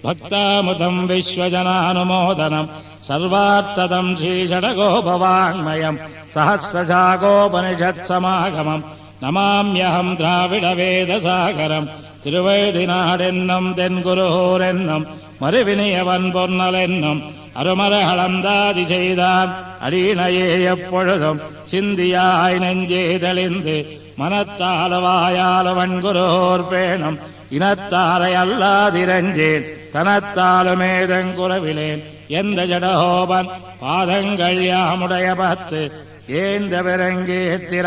பக்தாமுதம் விஸ்வஜனானுமோதனம் சர்வார்த்ததம் ஸ்ரீஷடகோபவாங்மயம் சஹஸ்ரசாகோபனிஷத் சமாகமம் நமாம்யஹம் திராவிட வேதசாகரம். திருவழுதினாடென்னும் தென்குருகூர் என்னும் மறுவினியவன் பொன்னல் என்னும் அருமரகளந்தாதி செய்தான் அடியினையே எப்பொழுதும் சிந்தியாய் நெஞ்சே தெளிந்து மனத்தால் வாயால் வன்குருகூர் பேணும் இனத்தாரை அல்லாதிரஞ்சேன் தனத்தாலுமேதங்குறவிலேன் எந்த ஜடஹோபன் பாதங்கள் யாமுடைய பத்து ஏந்த பெருங்கீர்த்தி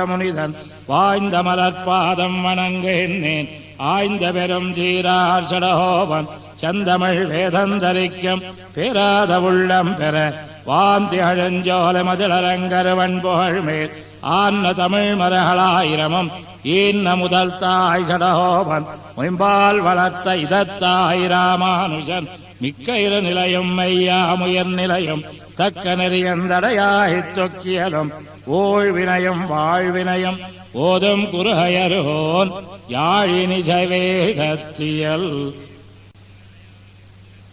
முனிதன் வாய்ந்த மலர்பாதம் வணங்குகின்றேன் ஆய்ந்த பெரும் சீரார் சடஹோபன் சந்தமிழ் வேதந்தரிக்கும் பேராத உள்ளம் பெற வாந்தி அழஞ்சோலை மதிலரங்கருவன் புகழ்மேல் ஆன்ன தமிழ் மரகளாயிரமும் ஈன்ன முதல் தாய் சடஹோபன் மொயம்பால் வளர்த்த இதத்தாய் ராமானுஜன் மிக்க இரு நிலையும் மெய்யாமுயர் நிலையும் தக்க நெறியந்தடையாய்த் தொக்கியலும் ஓழ்வினையும் வாழ்வினையும் ஓதும் குருஹயரோன் யாழினி ஜவேகத்தியல்.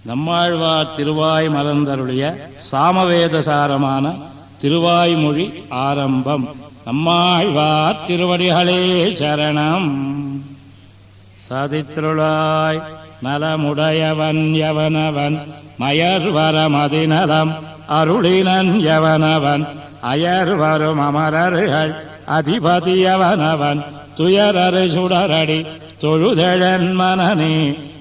நம்மாழ்வார் திருவாய் மலர்ந்தருளிய சாமவேதசாரமான திருவாய்மொழி ஆரம்பம். நம்மாழ்வார் திருவடிகளே சரணம். சாதித்திருளாய் நலமுடையவன் எவனவன் மயர்வரமதிநலம் அருளினன் எவனவன் அயர்வரும் அமரர்கள் அதிபதியவனவன் துயரரு சுடரடி தொழுதெழன் மனனே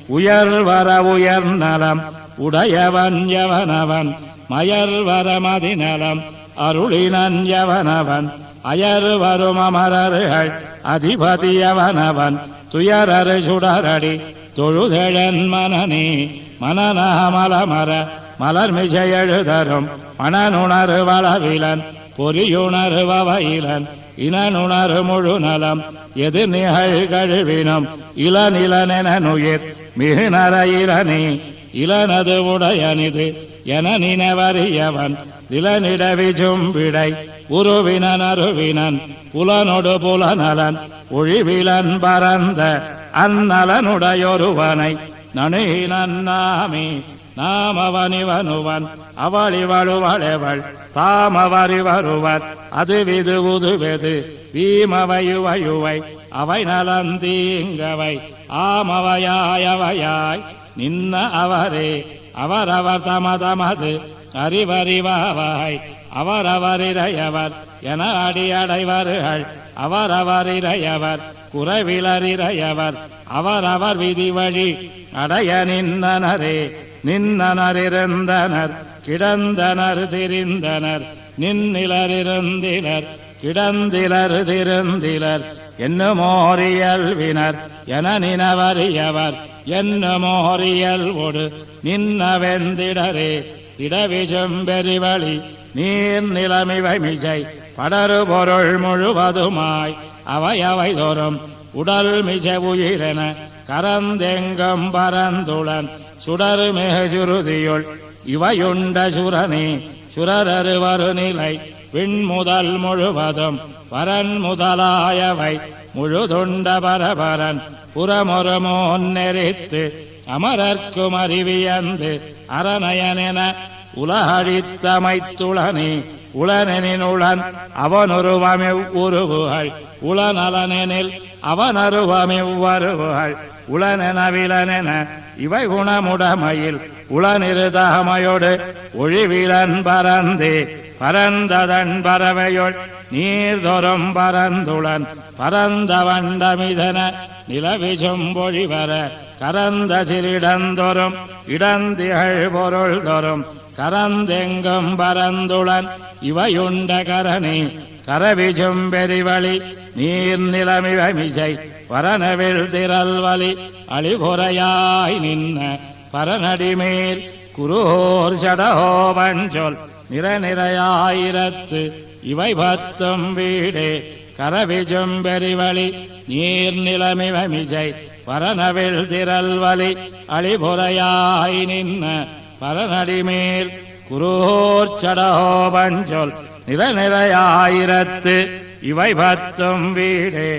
உயர்வர உயர்நலம் உடையவன் எவனவன் மயர்வரமதிநலம் அருளினன் எவனவன் அயர்வரும் அமரர்கள் அதிபதியவனவன் துயரரு சுடரடி தொழுதெழன் மனனே மனநமலமர மலர்மிசை எழுதரும் மணனுணரு வளவிலன் பொறியுணர்வயிலன் இனனுணரு முழு நலம் எது நிகழ்கழுவினும் இளநிலனெனுயிர் மிகுநரையிலனே இளனது உடையனிது என நினவறியவன் இளநிடவிஜும்பிடை உருவினன் அருவினன் புலனொடு புலநலன் ஒழிவிலன் பரந்த அந்நலனுடையொருவனை நனுகினாமே நாமவனிவனுவன் அவளிவளுவளவள் தாமவரிவருவர் அது விது உதுவெது வீமவையுவையுவை அவை நலந்தீங்கவை ஆமவையாயவையாய் நின்ன அவரே அவரவர் தமதமது அறிவறிவாவாய் அவரவரிரையவர் என அடியடைவர்கள் அவரவரிரையவர் குறைவிலறிரையவர் அவரவர் விதி வழி அடைய நின்னனரே நின்னனரிருந்தனர் கிடந்தனர் திரிந்தனர் நின்னிலரிருந்தினர் கிடந்திலர் திருந்திலர் என்னுமோரியல்வினர் என நினவறியவர் என்னுமோரியல்வோடு நின்னவெந்திடரே திடவிஜும்பெரிவழி நீர் நிலமிவை மிசை படரு பொருள் முழுவதுமாய் அவை அவை தோறும் உடல் மிச உயிரென கரந்தெங்கும் பரந்துளன் சுடரு மிகுருதியுள் இவையுண்ட சுரனே சுரரருவரு நிலை விண்முதல் முழுவதும் வரன் முதலாயவை முழுதுண்ட பரபரன் புறமொருமோன் நெறித்து அமரர்க்கும் அறிவியந்து அரணயனென உலகழித்தமைத்துளனே உளனெனின் உளன் அவனுருவமெவ் உருவுகள் உளநலனெனில் அவனருவமெவ்வருவுகள் உளனெனவிலனென இவை குணமுடமையில் உளனிருதமையோடு ஒழிவிலன் பரந்தே பரந்ததன் பறவையுள் நீர்தொறும் பரந்துளன் பரந்த வண்டமிதன நிலவிசும்பொழிவர கரந்த சிறிடந்தொறும் இடந்திகள் பொருள் தோறும் கரந்தெங்கும் பரந்துளன் இவையுண்ட கரணே கரவிசும்பெரிவழி நீர் நிலமிவமிசை வரனவில் திரல்வலி அழிபுறையாய் நின்ன பரநடிமேல் குருகூர் சடஹோபஞ்சொல் நிறநிறையாயிரத்து இவை பத்தும் வீடே கரவிசும்பெரிவழி நீர் நிலமிவமிசை வரனவில் திரல்வலி அழிபுறையாய் நின்ன பரநடிமேல் குருகூர் சடஹோபஞ்சொல் நிறநிறையாயிரத்து இவை பத்தும் வீடே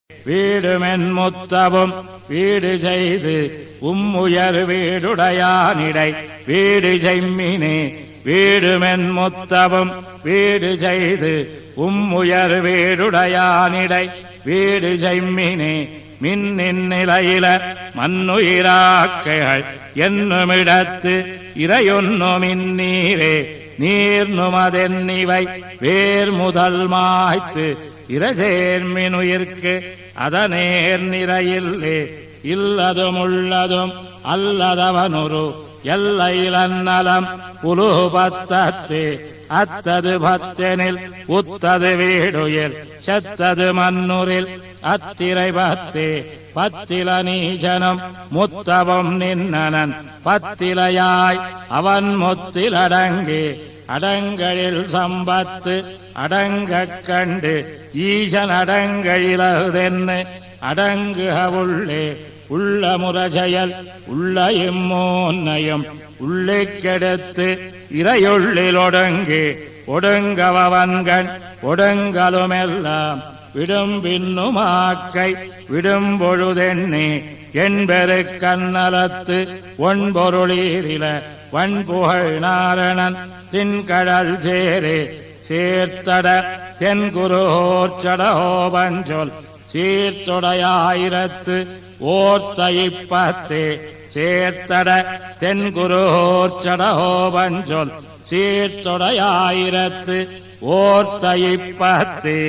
வீடுமென் முத்தவும் வீடு செய்து உம்முயர் வீடுடையானிடை வீடு செய்மினே வீடுமென் முத்தவும் வீடு செய்து உம்முயர் வீடுடையானிடை வீடு செய்மினே மின்னின் நிலையில மண்ணுயிராக்கைகள் என்னுமிடத்து இறையொன்னுமின் நீரே நீர் நுமதென்னிவை வேர் முதல் மாய்த்து இரசேர்மினுயிர்க்கு அதனேர் நிறையில்லே இல்லதும் உள்ளதும் அல்லதவனுரு எல்லையிலன்னலம் புலுபத்தத்து அத்தது பத்தெனில் உத்தது வீடுயில் செத்தது மண்ணுரில் அத்திரை பத்தே பத்தில நீஜனம் முத்தவம் நின்னனன் பத்திலையாய் அவன் முத்திலடங்கே அடங்களில் சம்பத்து அடங்கக் கண்டு ஈசன் அடங்களிலதென்னு அடங்குக உள்ளே உள்ள முரசெயல் உள்ள இம்மோன்னையும் உள்ளே கெடுத்து இறையுள்ளில் ஒடுங்கு ஒடுங்கவன்கண் ஒடுங்கலுமெல்லாம் விடும் பின்னுமாக்கை விடும் பொழுதெண்ணே என்பெரு கண்ணலத்து ஒன்பொருளீரில வன்புகழ் நாரணன் தின்கடல் சேரே சேர்த்தட தென்குருஹோர்ச்சடஹோபஞ்சொல் சீர்த்தொடையாயிரத்து ஓர்த்த இப்பத்தே சேர்த்தட தென்குருஹோர்ச்சடஹோபஞ்சொல் சீர்த்தொடையாயிரத்து ஓர்த்த இப்பத்தே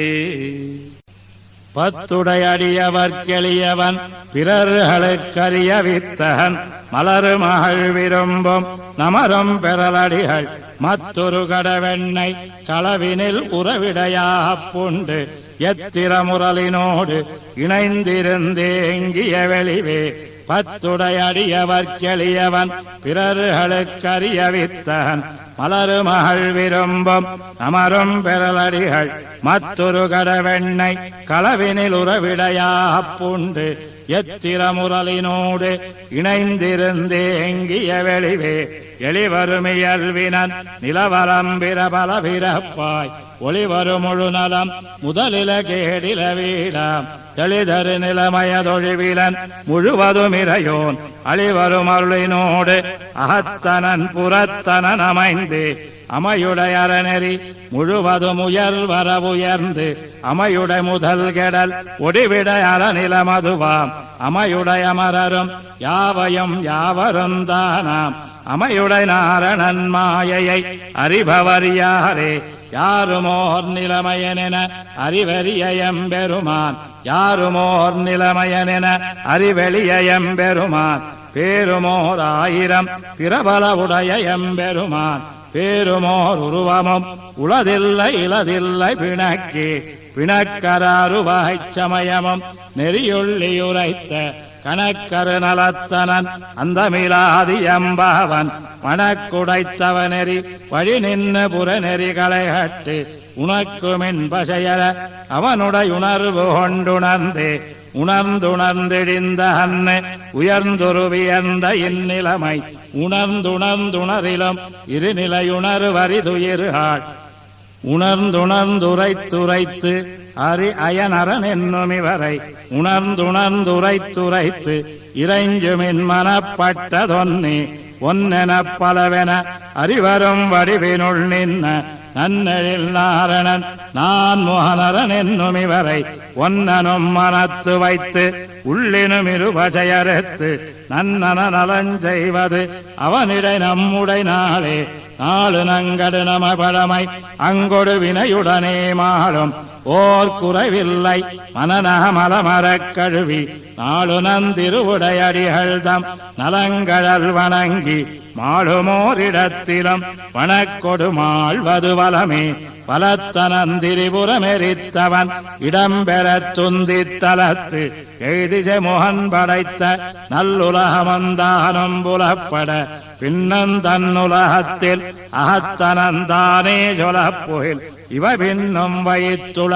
பத்துடையடியவர்க்கெளியவன் பிறர்களுக்கரிய வித்தகன் மலரு மகள் விரும்பும் நமரும் பெறலடிகள் மற்றொரு கடவெண்ணை களவினில் உறவிடையாப்புண்டு எத்திரமுரலினோடு இணைந்திருந்தேங்கிய வெளிவே பத்துடையடியவர்க்கெளியவன் பிறர்களுக்கரிய வித்தகன் மலரு மகள் விரும்பும் அமரும் பெறலடிகள் மற்றொரு கடவெண்ணை களவினில் உறவிடையாப்புண்டு எத்திரமுரலினோடு இணைந்திருந்தேங்கிய வெளிவே எளிவருமியல்வினன் நிலவரம்பிர பலபிறப்பாய் ஒளிவரு முழுநலம் முதலில கேடில வீடாம் தெளிதரு நிலமயதொழிவிலன் முழுவதுமிரையோன் அழிவரும் அருளினோடு அகத்தனன் புறத்தனன் அமைந்து அமையுடையறநெறி முழுவதும் உயர்வர உயர்ந்து அமையுடை முதல் கெடல் ஒடிவிடை அறநிலமதுவாம் அமையுடைய மரரும் யாவையும் யாவருந்தானாம் அமையுடை நாரணன் மாயையை அறிபவர் யாரே யாருமோர் நிலைமையனென அறிவெறிய எம்பெருமான் யாருமோர் நிலைமையனென அறிவெளிய எம்பெருமான் பேருமோர் ஆயிரம் பிரபல உடைய எம்பெருமான் பேருமோர் உருவமும் உளதில்லை இலதில்லை பிணக்கே பிணக்கராருவாய்ச் சமயமும் நெறியுள்ளியுரைத்த கணக்கரு நலத்தனன் அந்தமிலாதியம்பாவன் மணக்குடைத்தவனெறி வழி நின்று புறநெறி களைகட்டு உனக்குமின் பசையர அவனுடையுணர்வு கொண்டுணர்ந்தே உணர்ந்துணர்ந்திழிந்த அன்னு உயர்ந்துருவியந்த இந்நிலைமை உணர்ந்துணர்ந்துணரிலும் இருநிலையுணர்வரிதுயிர்காள் உணர்ந்துணர்ந்துரைத்துரைத்து அறி அயனரன் என்னும் இவரை உணர்ந்துணர்ந்துரைத்துரைத்து இறைஞ்சுமின் மனப்பட்டதொன்னே ஒன்னெனப் பலவென அறிவரும் வடிவினுள் நின்ன நன்னெழில் நாரணன் நான் மோகனரன் என்னும் இவரை ஒன்னனும் மனத்து வைத்து உள்ளினும் இருபசையறுத்து நன்னன நலஞ்செய்வது அவனிடை நம்முடை நாளே நாளு நங்கடு நம பழமை அங்கொடு வினையுடனே மாளும் ஓர் குறைவில்லை மனநகமலமரக் கழுவி நாளு நந்திருவுடையடிகள்தம் நலங்கழல் வணங்கி மாளுமோரிடத்திலும் வனக்கொடுமாழ்வது வலமே பலத்தனந்திரிபுரமெரித்தவன் இடம்பெறத் துந்தித்தலத்து எழுதிசை முகன் படைத்த நல்லுலகமந்தானும் புலப்பட பின்னந்தன்னுலகத்தில் அகத்தனந்தானே சொலப்புகில் இவ பின்னும் வயிற்றுள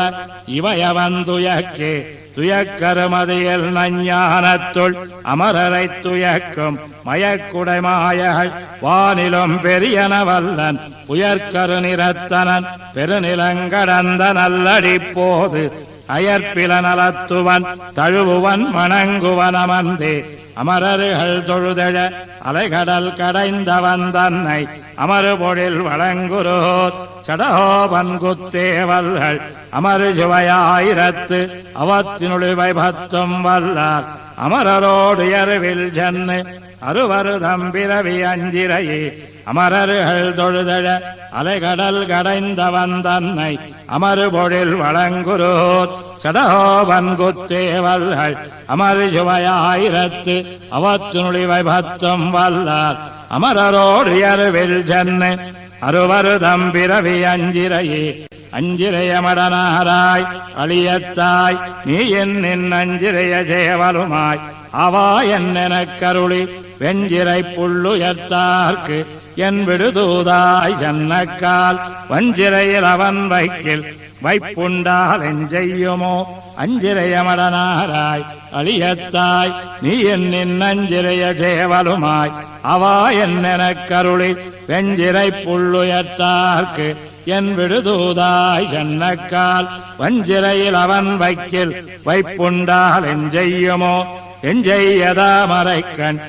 இவையவன் துயக்கே துயக்கருமதியில் நஞ்ஞானத்துள் அமரரை துயக்கும் மயக்குடை மாயகள் வானிலும் பெரியனவல்லன் புயற்கரு நிறத்தனன் பெருநிலங்கடந்த நல்லடி போது அயற்பில நலத்துவன் தழுவுவன் வணங்குவன் அமர்ந்தே அமரர்கள் தொழுதெழ அலைகடல் கடைந்தவன் தன்னை அமருபொழில் வழங்குரோர் சடகோபன் குத்தேவல்கள் அமரு சுவையாயிரத்து அவத்தினுடைய பத்தும் வல்லார் அமரரோடு எருவில் சென்னு அருவரு தம்பிரவி அஞ்சிரையே அமரர்கள் தொழுதழ அலைகடல் கடைந்தவன் தன்னை அமருபொழில் வழங்குரோர் சடகோபன் குத்தேவல்கள் அமரு சுவையாயிரத்து அவத்தினுடைய பத்தும் வல்லார் அமரரோடு எருவில் சென்னு அருவரு தம்பிரவி அஞ்சிரையே அஞ்சிரையமடனாராய் அழியத்தாய் நீ என் அஞ்சிரைய சேவலுமாய் அவா என்னெனக் கருளி வெஞ்சிரை புள்ளுயர்த்தார்க்கு என் விடுதூதாய் சென்னக்கால் வஞ்சிரையில் அவன் வைக்கில் வைப்புண்டால் எஞ்செய்யுமோ அஞ்சிரையமடனாராய் அழியத்தாய் நீ என் அஞ்சிரைய சேவலுமாய் அவா என்னெனக் கருளி வெஞ்சிரை புள்ளுயர்த்தார்க்கு என் விடுதூதாய் சென்னக்கால் வஞ்சிரையில் அவன் வைக்கில் வைப்புண்டால் எஞ்செய்யுமோ எஞ்செய்யதாமரைக்கண்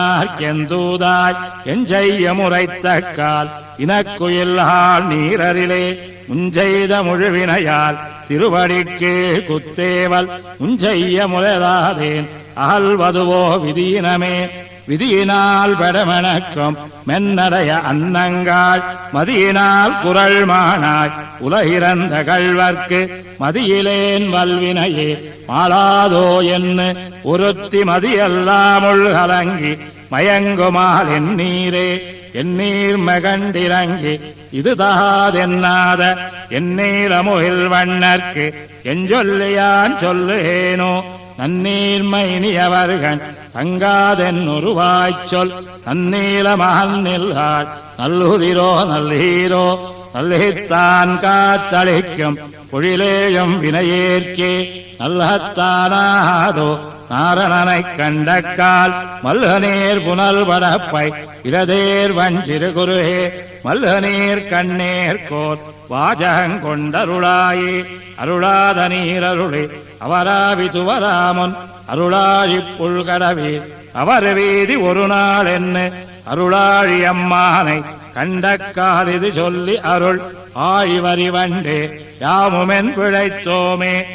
பெருமானார்க்கெந்தூதாய் எஞ்செய்ய முறைத்தக்கால் இனக்குயில்ஹாள் நீரரிலே முஞ்செய்த முழுவினையால் திருவடிக்கு குத்தேவல் முஞ்செய்ய முறைதாதேன் அகல்வதுவோ விதியினமே விதியினால் பெடமணக்கும் மென்னடைய அன்னங்காள் மதியினால் குரல் மானாய் உலகிறந்த கள்வர்க்கு மதியிலேன் வல்வினையே மாளாதோ என்று ஒருத்தி மதியெல்லாமுள் கலங்கி மயங்குமால் எண்ணீரே எண்ணீர் மகண்டிறங்கி இது தாதென்னாத எண்ணீரமுகில் வண்ணர்க்கு எஞ்சொல்லியான் சொல்லுகேனோ நன்னீர்மை நீயவர்கள் தங்காதென் ஒருவாய்ச்சொல் நன்னீல மகன் நில்காள் நல்லுதிரோ நல்லீரோ நல்லித்தான் காத்தளிக்கும் பொழிலேயும் வினையேற்கே நல்லத்தானாதோ நாரணனைக் கண்டக்கால் மல்கநீர் புனல் படப்பை இரதேர் வஞ்சிறு குருகே மல்கநீர் கண்ணேர்கோர் வாஜகங்கொண்டருளாயே அருளாத நீரருளே அவராவி துவராமுன் அருளாழி புல்கடவே அவர் வீதி ஒரு நாள் என்ன அருளாழி அம்மானை கண்டக்கால் இது சொல்லி அருள் ஆழிவரி வண்டே யாமுமென் பிழைத்தோமே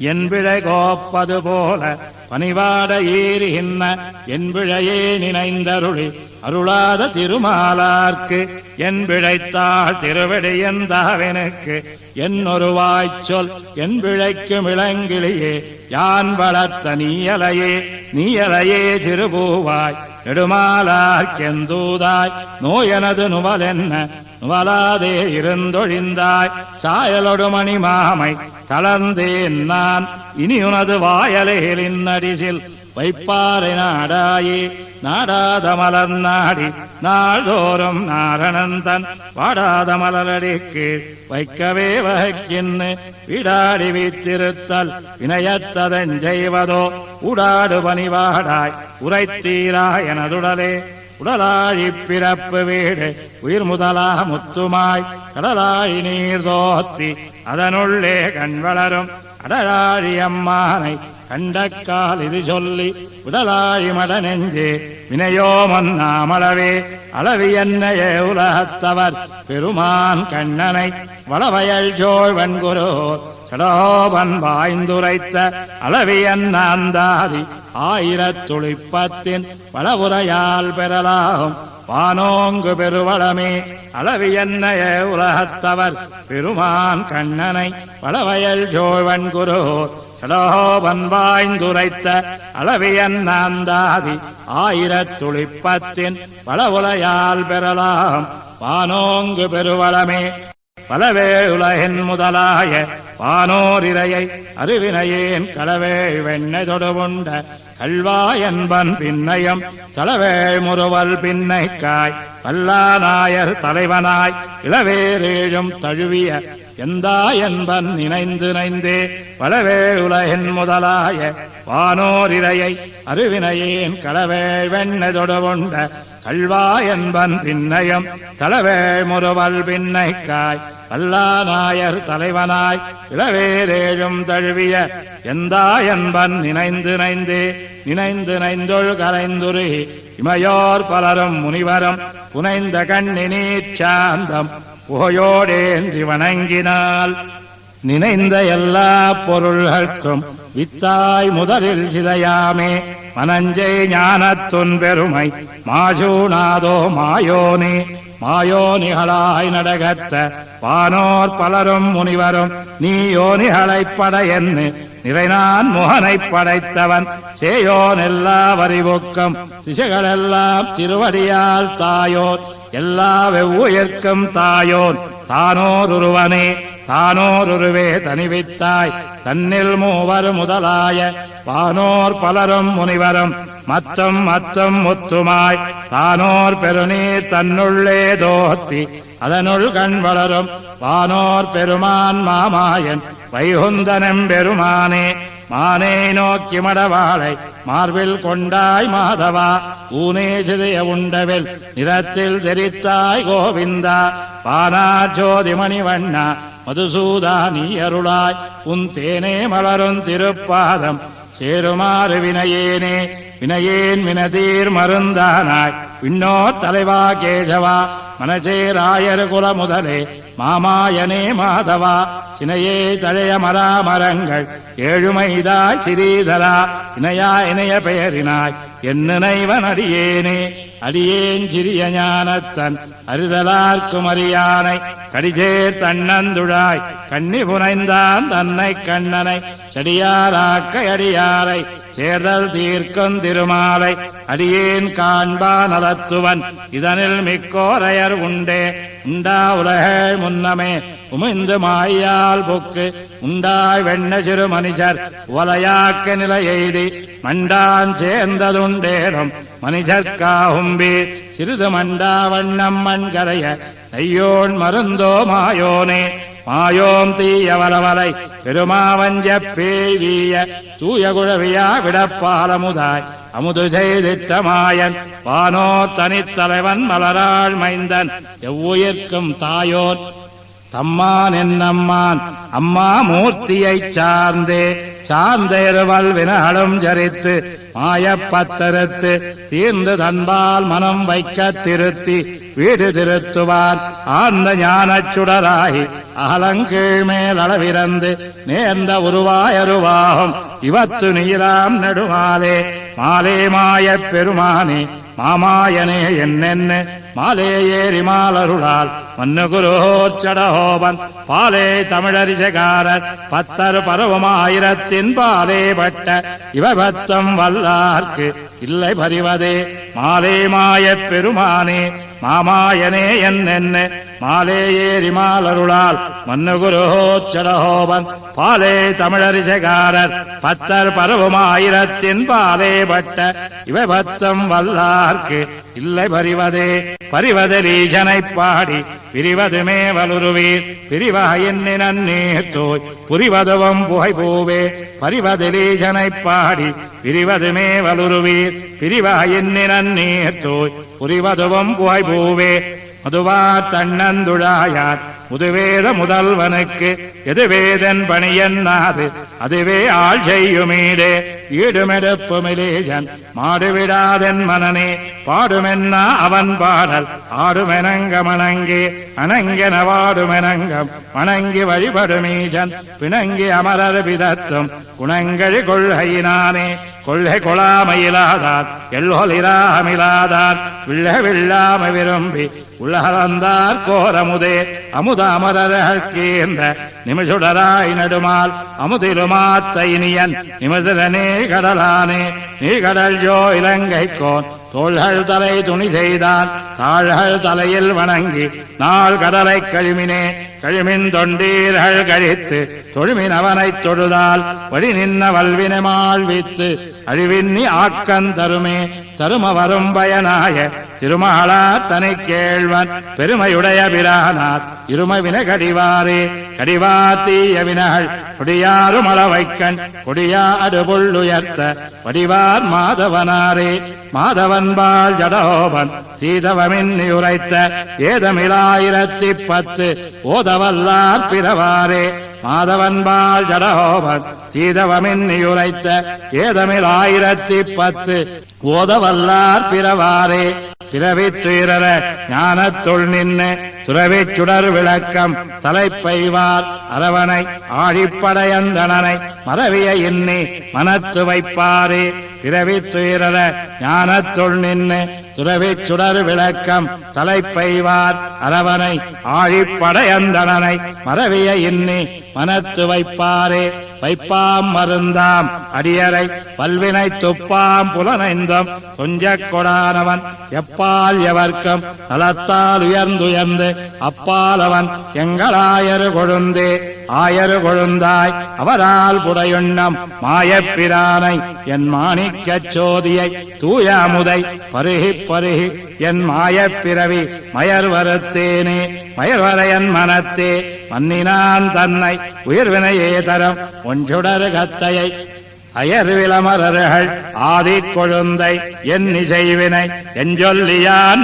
என் பிழை கோப்பது போல பணிவாட ஏறிகின்ற என் பிழையே நினைந்தருளி அருளாத திருமாலார்க்கு என் பிழைத்தாள் திருவிடையந்தாவெனுக்கு என்னொரு வாய்ச்சொல் என் பிழைக்கு விளங்கிலேயே யான் வளர்த்த நீயலையே சிறுபூவாய் நெடுமாலார்க்கெந்தூதாய் நோயனது நுவலென்ன நுவலாதே இருந்தொழிந்தாய் சாயலொடு மணி மாமை தளர்ந்தேன் நான் இனி உனது வாயலைகளின் அடிசில் வைப்பாறை நாடாயே நாடாத மலர் நாடி நாள்தோறும் நாரணந்தன் வாடாத மலரடிக்கு வைக்கவே வகைக்கின்னு விடாடி வீத்திருத்தல் வினயத்ததஞ்செய்வதோ உடாடு பணிவாடாய் உரைத்தீரா எனதுடலே உடலாழி பிறப்பு வீடு உயிர் முதலா முத்துமாய் கடலாழி நீர் தோத்தி அதனுள்ளே கண் வளரும் அடலாழி அம்மானை கண்டக்கால் இது சொல்லி உடலாழி மட நெஞ்சே வினையோ மன்னாமளவே அளவி என்னையே உலகத்தவர் பெருமான் கண்ணனை வளவயல் ஜோழ் வன்குரோ சடோபன் வாய்ந்துரைத்த அளவி அந்தாதி ஆயிரத்துளிப்பத்தின் வளவுரையால் பெறலாகும் வானோங்கு பெருவளமே அளவி என்னைய உலகத்தவர் பெருமான் கண்ணனை வளவயல் ஜோழ்வன்குரோ சடோபன் வாய்ந்துரைத்த அளவி அந்தாதி ஆயிரத்துளிப்பத்தின் வளவுரையால் பெறலாம் வானோங்கு பெருவளமே பலவே உலகின் முதலாய வானோரிரையை அறிவினையேன் களவேள் வெண்ணை தொடுவுண்ட கல்வாயன்பன் பின்னையும் தளவேள் முறுவல் பின்னைக்காய் வல்லாநாயர் தலைவனாய் இளவேரேழும் தழுவிய எந்தாயன்பன் நினைந்தே பலவே உலகின் முதலாய வானோரிரையை அறிவினையேன் களவேள் வெண்ணை தொடுவுண்ட கல்வாயன்பன் பின்னையும் தளவேள் முறுவல் பின்னைக்காய் வல்லாநாயர் தலைவனாய் இளவேரேழும் தழுவிய எந்தா என்பன் நினைந்து நைந்தொழு கலைந்துருகி இமையோர் பலரும் முனிவரும் புனைந்த கண்ணினீர் சாந்தம் புகையோடேந்தி வணங்கினால் நினைந்த எல்லா பொருள்களுக்கும் வித்தாய் முதலில் சிதையாமே மனஞ்சை ஞானத்துன் பெருமை மாசூனாதோ மாயோனிகளாய் நடகத்த வானோர் பலரும் முனிவரும் நீ யோனிகளைப் படையென்னு நிறைநான் முகனைப் படைத்தவன் சேயோன் எல்லா வரிவுக்கும் திசைகளெல்லாம் திருவடியால் தாயோன் எல்லா வெவ்வுயிர்க்கும் தாயோன் தானோருருவனே தானோருருவே தனிவித்தாய் தன்னில் மூவர் முதலாய வானோர் பலரும் முனிவரும் மத்தும் முத்துமாய் தானோர் பெருநீர் தன்னுள்ளே தோத்தி அதனுள் கண் வளரும் வானோர் பெருமான் மாமாயன் வைகுந்தனம் பெருமானே மானே நோக்கி மடவாளை மார்பில் கொண்டாய் மாதவா ஊனே சிதைய உண்டவில் நிறத்தில் தெரித்தாய் கோவிந்தா வானா ஜோதிமணி வண்ணா மதுசூதா நீ அருளாய் உன் தேனே மலரும் திருப்பாதம் சேருமாறு வினையேன் வினதீர் மருந்தானாய் விண்ணோர் தலைவா கேசவா மனசேராயர் குல முதலே மாமாயனே மாதவா சினையே தழைய மராமரங்கள் ஏழுமைதாய் சிறீதரா இணைய பெயரினாய் என் நினைவன் அடியேன் சிறிய ஞானத்தன் அறிதலார்க்கும் அறியானை கடிஜேர் தன்னந்துழாய் கண்ணி புனைந்தான் தன்னை கண்ணனை செடியாராக்க அடியாரை சேர்தல் தீர்க்கும் திருமாலை அடியேன் காண்பா நலத்துவன் இதனில் மிக்கோரையர் உண்டா உலகை முன்னமே உமிழ்ந்து மாயால் பொக்கு உண்டாய் வெண்ண சிறு மனிதர் உவலையாக்க நிலையெய்தி மண்டான் சேர்ந்ததுண்டேனும் மனிதர்காகும்பீர் சிறிது மண்டா வண்ணம் மண்கரைய நெய்யோன் மருந்தோ மாயோம் தீய வரவலை பெருமாவஞ்ச பேய்வீய தூய குழவியா விடப்பாலமுதாய் அமுது செய்திட்ட மாயன் வானோர் தனித்தலைவன் மலராள் மைந்தன் எவ்வுயிர்க்கும் தாயோன் தம்மான் என்னம்மான் அம்மா மூர்த்தியைச் சார்ந்தேருவல் வினகளும் ஜரித்து மாயப்பத்தருத்து தீர்ந்து தன்பால் மனம் வைக்க திருத்தி வீடு திருத்துவான் ஆர்ந்த ஞானச் சுடராகி அகலங்கீழ்மேல் அளவிறந்து நேர்ந்த உருவாயருவாகும் இவத்து நீராம் நெடுமாலே மாலே மாயப் பெருமானே மாமாயனே என்னென்ன மாலே ஏறி மாலருளால் மன்னு குருச்சடஹோபன் பாலே தமிழரிசகாரர் பத்தர் பருவமாயிரத்தின் பாலே பட்ட இவபத்தம் வல்லார்க்கு இல்லை பறிவதே மாலே மாயப் பெருமானே மாமாயனே என்னென்ன மாலே ஏறி மாலருளால் மன்னு குருச்சடஹோபன் பாலே தமிழரிசகாரர் பத்தர் பருவமாயிரத்தின் பாலே பட்ட இவபத்தம் வல்லார்க்கு இல்லை பறிவதலீஜனைப் பாடி பிரிவதுமே வலுருவீர் பிரிவாயின் நன்னீர்த்தோய் புரிவதுவம் புகை பூவே பறிவதலீஜனைப் பாடி பிரிவதுமே வலுருவீர் பிரிவாயின் நன்னீர்த்தோய் புரிவதுவம் புகை பூவே மதுவா தன்னந்துழாயார் முதுவேத முதல்வனுக்கு எதுவேதன் பணியன்னாது அதுவே ஆள் செய்யுமீடே ஈடுமெடுப்புமிலேஜன் மாடுவிடாதென் மனனே பாடுமென்னா அவன் பாடல் ஆடுமெனங்க மணங்கே அணங்கென வாடுமெனங்கம் வணங்கி வழிபடுமீஜன் பிணங்கி அமரர் பிதத்தும் குணங்கள் கொள்கையினானே கொள்கை கொளாமையிலாதான் எல்லோலிராமிலாதான் வில்லாம விரும்பி உலகந்தார் கோரமுதே அமுதாமரர்கேந்த நிமிஷுடராய் நடுமால் அமுதிலுமாத்தைனியன் நிமிதனே கடலானே நீ கடல் ஜோ இலங்கைக்கோன் தோள்கள் தலை துணி செய்தான் தாள்கள் தலையில் வணங்கி நாள் கடலை கழிமின் தொண்டீர்கள் கழித்து தொழுமின் அவனைத் தொழுதால் வழி நின்ன வல்வினை மாழ்வித்து அழிவின்னி ஆக்கந்தருமே தரும வரும் பயனாய திருமகளார் தனி கேழ்வன் பெருமையுடைய பிரானார் இருமவின கடிவாரே கடிவாத்தீய வினகள் கொடியாரும் அளவைக்கண் கொடியா அடுபுள்ளுயர்த்த வடிவார் மாதவனாரே மாதவன்பால் ஜடோபன் சீதவமின்னி உரைத்த ஏதமிழாயிரத்தி ஓதவல்லார் பிறவாரே மாதவன்பால் ஜடோபன் சீதவமின்னி உரைத்த ஏதமிழாயிரத்தி ஓதவல்லார் பிறவாரே பிறவித்துயர ஞானத்துள் நின்று துறவிச் சுடர் விளக்கம் தலைப்பைவார் அரவணை ஆழிப்படையந்தனனை மறவிய இன்னி மனத்து வைப்பாரே பிறவித்துயர ஞானத்துள் நின்று துறவிச் சுடர் விளக்கம் தலைப்பைவார் அரவணை ஆழிப்படையந்தனனை மறவிய இன்னி மனத்து வைப்பாரே வைப்பாம் மருந்தாம் அடியரை பல்வினை துப்பாம் புலனைந்தும் கொஞ்சக் கொடானவன் எப்பால் எவர்க்கும் நலத்தால் உயர்ந்துயர்ந்து அப்பால் அவன் எங்களாயரு கொழுந்தே ஆயரு கொழுந்தாய் அவரால் புடையுண்ணம் மாயப்பிரானை என் மாணிக்கச் சோதியை தூய அமுதை பருகி பருகி என் மாயப்பிறவி மயர் வருத்தேனே மயர்வரையன் மனத்தே மன்னினான் தன்னை உயிர்வினையே தரம் ஒன்றுடரு கத்தையை அயர் விளமரர்கள் ஆதி கொழுந்தை என் இசைவினை என் சொல்லியான்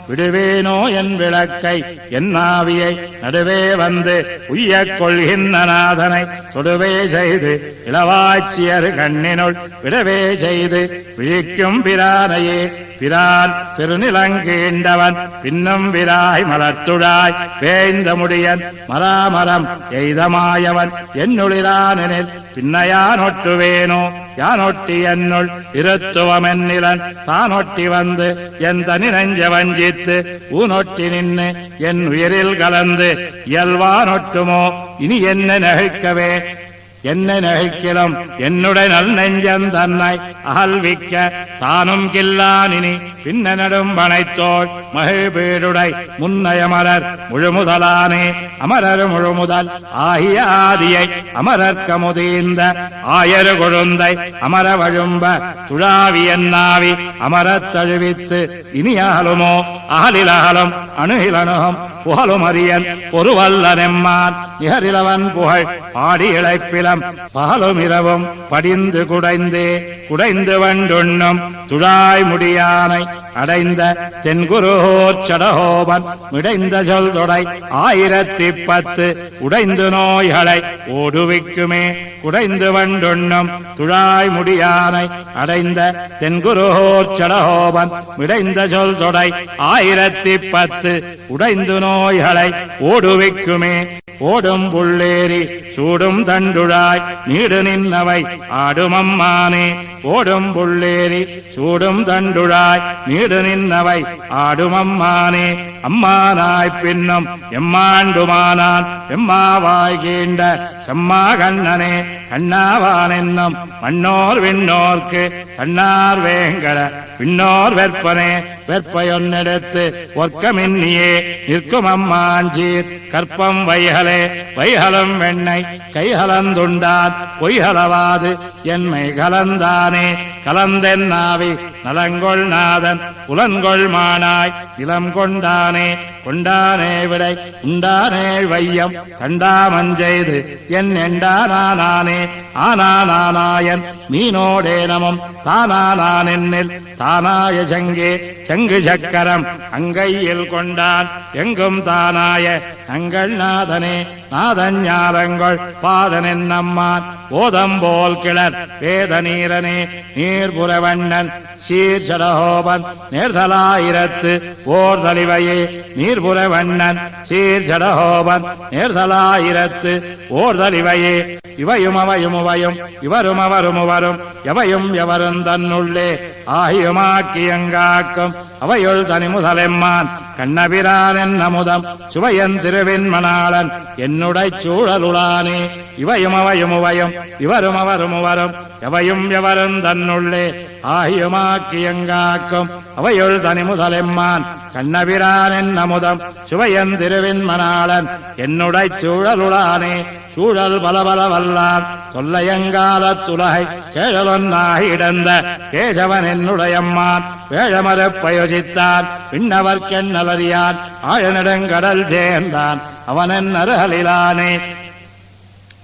விடுவேனோ என் விளக்கை என் ஆவியை நடுவே வந்து உய்யக் கொள்கின்ற நாதனை தொடுவே செய்து இளவாச்சியர் கண்ணினுள் விடவே செய்து விழிக்கும் பிரானையே பிரான் பெருநிலங்கீண்டவன் பின்னும் விராய் மலத்துழாய் வேய்ந்த முடியன் மராமரம் எய்தமாயவன் என்னுளிரானெனில் பின்னையானொட்டுவேனோ யானொட்டி என்னுள் இருத்துவமென்னிலன் தானொட்டி வந்து என் தனி நெஞ்ச வஞ்சித்து ஊனொட்டி நின்று என் உயிரில் கலந்து இயல்வானொட்டுமோ இனி என்ன நகைக்கவே என்ன நகைக்கிலும் என்னுடைய நல் நெஞ்சம் தன்னை அகல்விக்க தானும் கில்லானினி பின்ன நடும் பனைத்தோள் மகிழ்பீடுடை முன்னயமரர் முழுமுதலானே அமரர் முழுமுதல் ஆகிய ஆதியை அமரர்க்கமுதீந்த ஆயரு கொழுந்தை அமர வழும்ப துழாவி என்னாவி அமரத் தழுவித்து இனியாலுமோ அகலிலகலும் அணுகிலணுகும் புகழும் அரியன் பொறுவல்ல நெம்மான் நிகரிலவன் புகழ் பாடி இழைப்பிலம் பகலும் இரவும் படிந்து குடைந்து வண்டுண்ணும் துழாய் முடியானை அடைந்த தென்குருகோர் சடகோபன் மிடைந்த சொல் தொடை 1010 உடைந்து நோய்களை ஓடுவிக்குமே குடைந்து வண்டுண்ணும் துழாய் முடியானை அடைந்த தென்குருகோர் சடகோபன் மிடைந்த சொல் தொடை 1010 உடைந்து நோய்களை ஓடுவிக்குமே ஓடும் புள்ளேரி சூடும் தண்டுழாய் நீடு நின்னவை ஆடுமம்மானே ஓடும் புள்ளேரி சூடும் தண்டுழாய் நீடு நின்னவை ஆடுமம்மானே அம்மானாய் பின்னும் எம்மாண்டுமானான் எம்மாவாய் கீண்ட செம்மா கண்ணனே கண்ணாவான் என்னும் மண்ணோர் விண்ணோர்க்கு தன்னார் வேங்கட விண்ணோர் வெற்பனே வெற்பையொன்னெடுத்து ஒர்க்கமின்னியே நிற்கும் அம்மாஞ்சீர் கற்பம் வைகலம் வெண்ணை கைகலந்துண்டான் பொய்கலவாது என்மை கலந்தானே கலந்தென்னாவி நலங்கொள் நாதன் புலன்கொள் மானாய் நிலம் கொண்டானே விடை உண்டானே வையம் கண்டாமஞ்செய்து என் எண்டானானே ஆனானாயன் மீனோடே நமம் தானானான் என்னில் தானாய செங்கு சக்கரம் அங்கையில் கொண்டான் எங்கும் தானாய தங்கள் நாதனே நாதன் ஞாரங்கொள் பாதனென் நம்மான் ஓதம்போல் கிளர் வேத நீரனே நீர்புறவண்ணன் சீர்சடஹோபன் நேர்தலாயிரத்து ஓர் தலிவையே நீர்புறவண்ணன் சீர்சடஹோபன் நேர்தலாயிரத்து ஓர் தலிவையே இவையும் இவரும் அவரும் எவையும் எவரும் தன்னுள்ளே ஆகியுமாக்கியங்காக்கும் அவையுள் தனி முதலெம்மான் கண்ணபிரான் அமுதம் சுவையன் திருவின்மணாளன் என்னுடை சூழலுளானே இவையும் இவரும் அவரும் எவையும் எவரும் தன்னுள்ளே ஆகியுமாக்கியங்காக்கும் அவையுள் தனி முதலெம்மான் கண்ணபிரான் என் அமுதம் சுவையன் திருவின் மணாளன் என்னுடை சூழலுளானே சூழல் பலபல வல்லான் தொல்லையங்காலத்துலகை கேழலொன்னாகி இடந்த கேசவன் என்னுடையம்மான் வேழமரப் பயோசித்தான் விண்ணவர்க்கென்னலறியான் ஆழநெடுங்கடல் சேர்ந்தான் அவனென் அருகலிலானே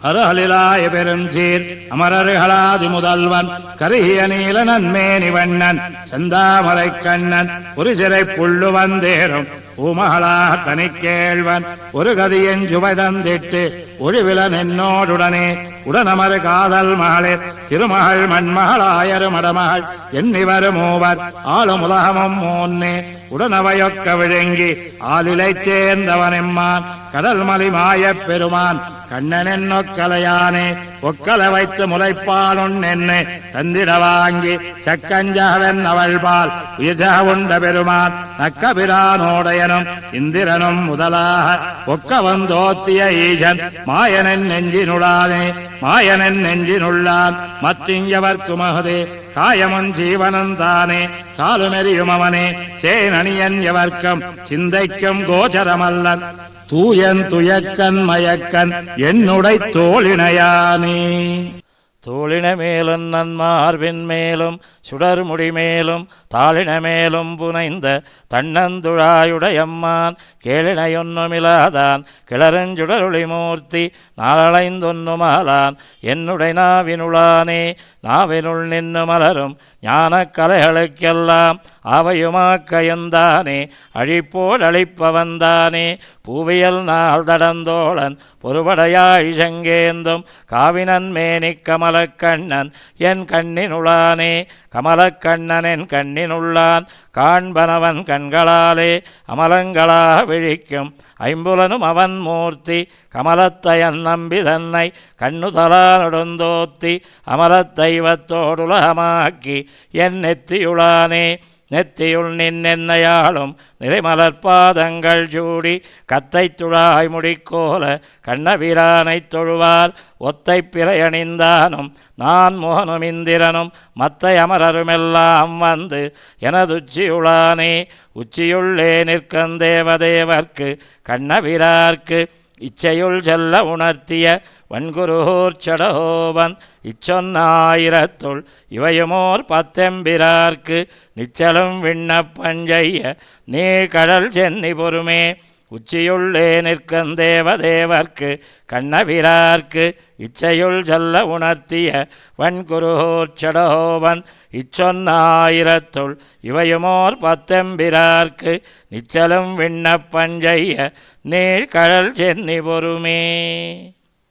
அருகலிலாய பெருஞ்சீர் அமரர்களாதி முதல்வன் கருகிய நீல நன்மேனி வண்ணன் செந்தாமரை கண்ணன் ஒரு சிறை புள்ளு வந்தேறும் பூமகளா தனிக்கேழ்வன் ஒரு கதியன் சுவை தந்திட்டு ஒழிவிலன் என்னோடுடனே உடனமரு காதல் மகளிர் திருமகள் மண்மகளாயரு மடமகள் எண்ணிவரு மூவர் ஆளும் உலகமும் மூன்னே உடனவையொக்க விழுங்கி ஆளிலை சேர்ந்தவனெம்மான் கடல் மலி மாயப் பெருமான் கண்ணன் என்னொக்கலையானே ஒக்கலை வைத்து முளைப்பாலுன் என்னை தந்திட வாங்கி சக்கஞ்சவன் அவள்பால் உயிர்ஜ உண்ட பெருமான் நக்கபிரானோடையனும் இந்திரனும் முதலாக ஒக்க வந்தோத்திய ஈசன் மாயனன் நெஞ்சினுளானே மாயனன் நெஞ்சினுள்ளான் மத்திஞ்சவர்க்கு மகதே காயமுன் ஜீவனம் தானே காலுமெறியும் அவனே சேனணியன் எவர்க்கம் சிந்தைக்கும் கோச்சரமல்லன் தூயன் துயக்கன் மயக்கன் என்னுடை தோழினையானே தோளின மேலும் நன்மார்பின் மேலும் சுடர்முடி மேலும் தாளின மேலும் புனைந்த தன்னந்துழாயுடையம்மான் கேளினையொன்னுமிலாதான் கிளரஞ்சுடருளிமூர்த்தி நாளளைந்தொன்னுமாலான் என்னுடை நாவினுளானே நாவினுள் நின்று மலரும் ஞான கலைகளுக்கெல்லாம் அவையுமாக்கையுந்தானே அழிப்போடழிப்பவந்தானே பூவியல் நாள் தடந்தோழன் பொறுபடையாழ் செங்கேந்தும் காவினன் மேனி கமலக்கண்ணன் என் கண்ணினுளானே கமலக்கண்ணன் என் கண்ணினுள்ளான் காண்பனவன் கண்களாலே அமலங்களா விழிக்கும் ஐம்புலனும் அவன் மூர்த்தி கமலத்தையன் நம்பி தன்னை கண்ணுதலானொடுந்தோத்தி அமலத்தைவத்தோடுலகமாக்கி என் நெத்தியுளானே நெத்தியுள் நின்னென்னையாளும் நிறைமலர்பாதங்கள் சூடி கத்தை துழாய் முடிக்கோல கண்ணபிரானைத் தொழுவார் ஒத்தை பிறையணிந்தானும் நான் மோகனும் இந்திரனும் மத்தை அமரருமெல்லாம் வந்து எனதுச்சியுளானே உச்சியுள்ளே நிற்கந் தேவதேவர்க்கு கண்ணபிரார்க்கு இச்சையுள் செல்ல உணர்த்திய வன்குருகூர் சடகோபன் இச்சொன்னாயிரத்துள் இவையுமோர் பத்தெம்பிரார்க்கு நிச்சலும் விண்ணப்பஞ்செய்ய நீழ்கடல் சென்னி பொறுமே உச்சியுள்ளே நிற்கந் தேவதேவர்க்கு கண்ணபிரார்க்கு இச்சையுள் செல்ல உணர்த்திய வன்குருகூர் சடகோபன் இச்சொன்னாயிரத்துள் இவையுமோர் பத்தெம்பிரார்க்கு நிச்சலும் விண்ணப்பஞ்செய்ய நீழ்கடல் சென்னி பொறுமே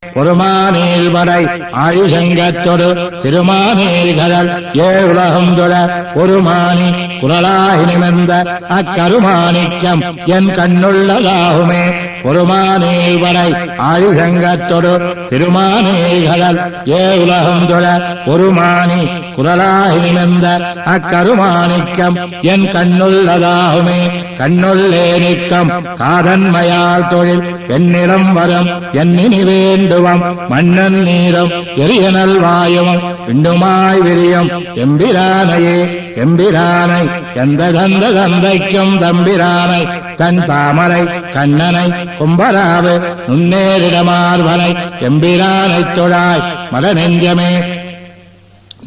பொறுமானேல் வரை ஆயுஷங்கத்தொடு திருமானேல்கடல் ஏழுலகம் தொழ ஒருமானி குரலாகி நிமிர்ந்த அக்கருமாணிக்கம் என் கண்ணுள்ளதாகுமே பொறுமானேல் வரை ஆயுஷங்கத்தொடு திருமானேல்கடல் ஏழுலகம் தொழ ஒருமானி குரலாகி நிமிர்ந்த அக்கருமாணிக்கம் என் கண்ணுள்ளதாகுமே கண்ணுள்ளே நிற்கும் காதன்மையால் தொழில் என்னிடம் வரும் என்னினி வேண்டுவம் மன்னன் நீரும் எரியனல் வாயுவும் விண்டுமாய் விரியும் எம்பிரானையே எம்பிரானை எந்த தந்த தந்தைக்கும் தம்பிரானை தன் தாமரை கண்ணனை கும்பராவு நுண்ணேரிடமார்வனை எம்பிரானைத் தொழாய் மத நெஞ்சமே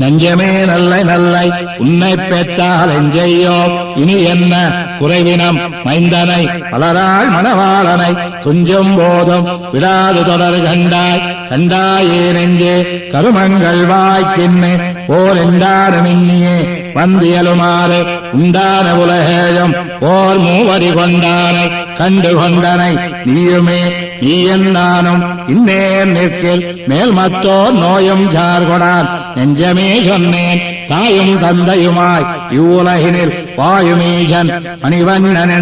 நெஞ்சமே நல்லை நல்லை உன்னை பெற்றால் எஞ்செய்யோ இனி என்ன குறைவினம் மைந்தனை பலராள் மணவாளனை துஞ்சும் போதும் விடாது தொடர் கண்டாய் கண்டாயே நெஞ்சே கருமங்கள் வாய்க்கின்னு ஓர் என்றாரும் இன்னியே வந்தியலுமாறு உண்டான உலகேழும் ஓர் மூவடி கொண்டானை கண்டு கொண்டனை நீயுமே நீ என்னானும் இன்னேன் நிற்கில் மேல் மத்தோர் நோயும் சார்கொடான் நெஞ்சமே சொன்னேன் தாயும் தந்தையுமாய் இவ்வுலகினில் வாயுமீசன் மணிவண்ணன்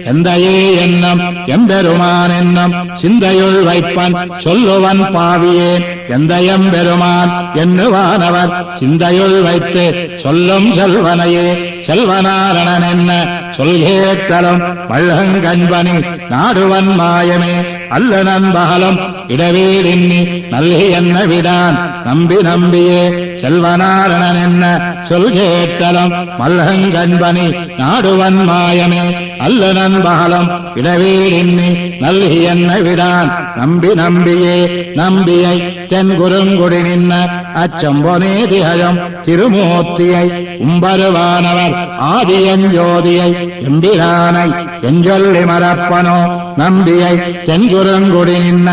எந்தையே என்னும் எம்பெருமான் என்னும் சிந்தையுள் வைப்பன் சொல்லுவன் பாவியேன் எந்த எம்பெருமான் எண்ணுவானவர் சிந்தையுள் வைத்து சொல்லும் செல்வனையே செல்வனாரணன் என்ன சொல்கேட்டலும் வள்ளங்கண்பனி நாடுவன் மாயமே அல்ல நண்பகலும் இடவேடின்னி நல்கி என்ன விடான் நம்பி நம்பியே செல்வனாரணன் என்ன சொல்கேட்டலும் மல்லங்கண்பனி நாடுவன் மாயமே அல்ல நண்பகலும் இடவேடின்னி நல்கி என்ன விடான் நம்பி நம்பியே நம்பியை தென் குறுங்குடி நின்ன அச்சம்பொனே திகழும் திருமூர்த்தியை உம்பருவானவர் ஆதியஞ்சோதியை எம்பிரானை எஞ்சொல்லி மறப்பனோ நம்பியை தென்குறுங்குடி நின்ன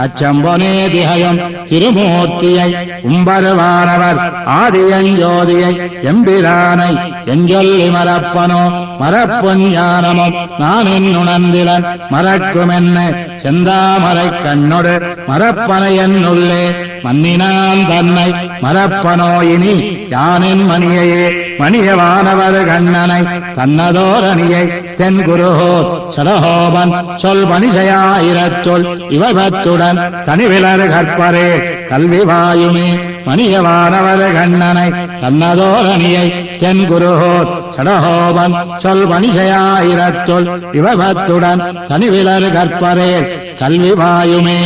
அச்சம்பொனே திகழும் திருமூர்த்தியை உம்பருவானவர் ஆதியஞ்சோதியை எம்பிரானை எஞ்சொல்லி மறப்பனோ மறப்புஞ் ஞானமும் நான் என்னுணர்ந்திலன் மறக்குமென்ன செந்தாமரை கண்ணொடு மறப்பனை என்னுள்ளே மன்னினான் தன்னை மறப்பனோ இனி யானின் மணியையே மணியவானவர் கண்ணனை தன்னதோரணியை தென் குருஹோர் சடஹோபன் சொல் மணிசையாயிரத்துள் இவபத்துடன் தனிவிலர் கற்பரே கல்வி வாயுமே மணியவானவர் கண்ணனை தன்னதோரணியை தென் குருஹோர் சடஹோபன் சொல் மணிசையாயிரத்துள் இவபத்துடன் தனிவிலர் கற்பரே கல்வி வாயுமே